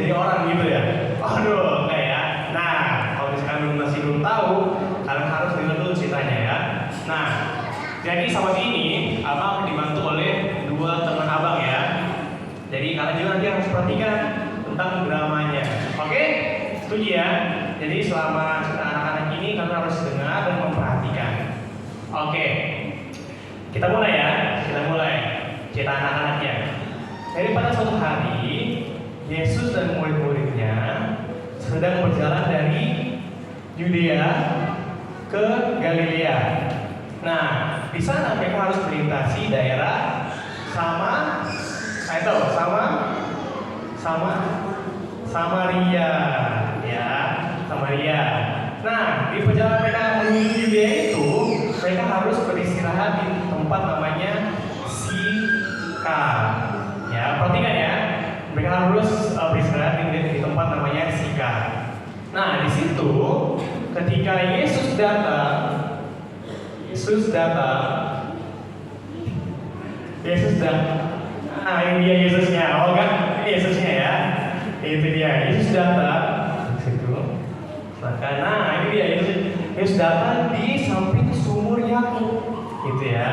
jadi orang gitu ya. Aduh, enggak ya. Nah, kalau misalkan masih belum tahu, kalian harus dengar dulu ceritanya ya. Nah, jadi sama ini abang dibantu oleh dua teman abang ya. Jadi kalian juga nanti harus perhatikan tentang dramanya. Oke? Setuju ya? Jadi selama cerita anak-anak ini kalian harus dengar dan memperhatikan. Oke. Kita mulai ya. Kita mulai cerita anak-anaknya. Jadi pada suatu hari Yesus dan murid-muridnya sedang berjalan dari Yudea ke Galilea. Nah, di sana mereka harus melintasi daerah Samaria, ya, Samaria. Nah, di perjalanan mereka menuju Yudea itu, mereka harus beristirahat di tempat namanya Sikar. Ya, perhatikan ya, mereka harus beristirahat di tempat namanya Sikar. Nah, di situ, ketika Yesus datang, nah ini dia Yesusnya, oh kan, ini Yesusnya ya, itu dia, Yesus datang, situ, maka nah ini dia Yesus datang di samping sumur Yakub, gitu ya.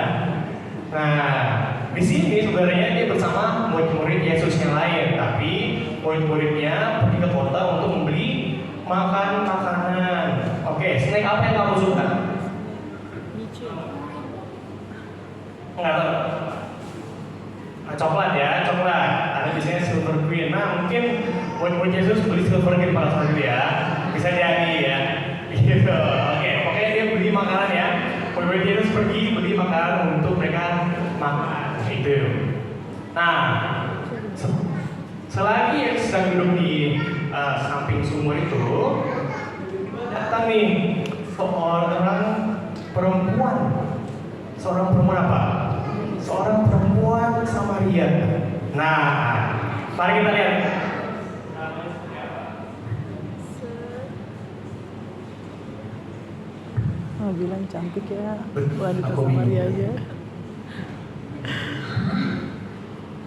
Nah di sini sebenarnya dia bersama murid-murid Yesus yang lain, tapi murid-muridnya pergi ke kota untuk membeli makanan. Oke, snack apa yang kamu suka? Enggak tahu. Coklat ya, coklat. Ada biasanya silver queen. Nah, mungkin murid Yesus beli silver queen pada saat itu ya. Bisa jadi ya. Gitu. Oke, pokoknya dia beli makanan ya. Murid Yesus pergi beli makanan untuk mereka makan. Itu. Nah, selagi yang sedang duduk di samping sumur itu, datang nih seorang perempuan apa? Seorang perempuan Samaria. Nah, mari kita lihat. Oh, bilang cantik ya. Wanita Samaria aja.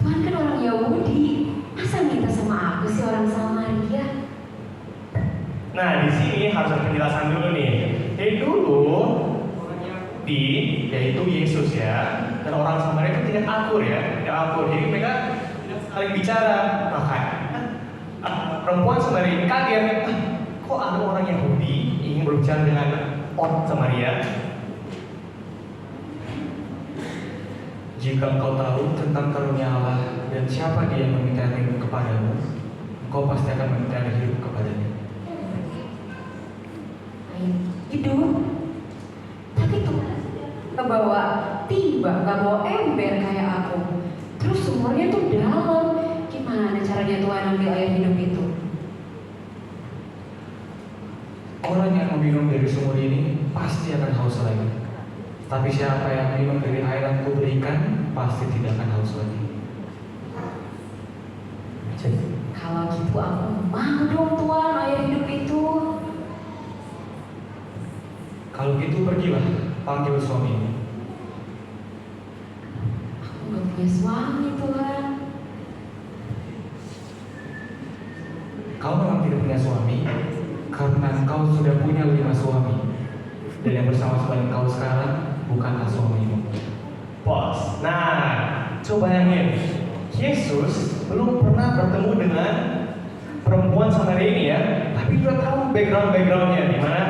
Tuhan kan orang Yahudi. Masa minta sama aku sih orang Samaria? Nah, di sini harus ada penjelasan dulu nih. Jadi dulu yaitu Yesus ya, dan orang Samaria itu tidak akur ya, tidak akur. Jadi mereka saling bicara. Makanya perempuan Samaria ini kaget, kok ada orang Yahudi ingin berbicara dengan orang Samaria? Jika engkau tahu tentang karunia Allah dan siapa dia yang meminta hidup kepadamu, engkau pasti akan meminta hidup kepadanya. Hidup? Tapi tuh gak bawa timba, gak bawa ember kayak aku. Terus sumurnya tuh dalam. Gimana caranya Tuhan ambil air hidup itu? Orang yang meminum dari sumur ini pasti akan haus lagi. Tapi siapa yang minum dari air yang kuberikan pasti tidak akan haus lagi. Kalau gitu aku mau dong Tuhan air hidup itu. Kalau gitu pergilah, panggil suamimu. Aku gak punya suami Tuhan. Kau memang tidak punya suami karena engkau sudah punya 5 suami. Dan yang bersama-sama kau sekarang bukanlah suamimu. Bos. Nah, coba bayangin, Yesus belum pernah bertemu dengan perempuan Samaria ini ya, tapi dia tahu backgroundnya di mana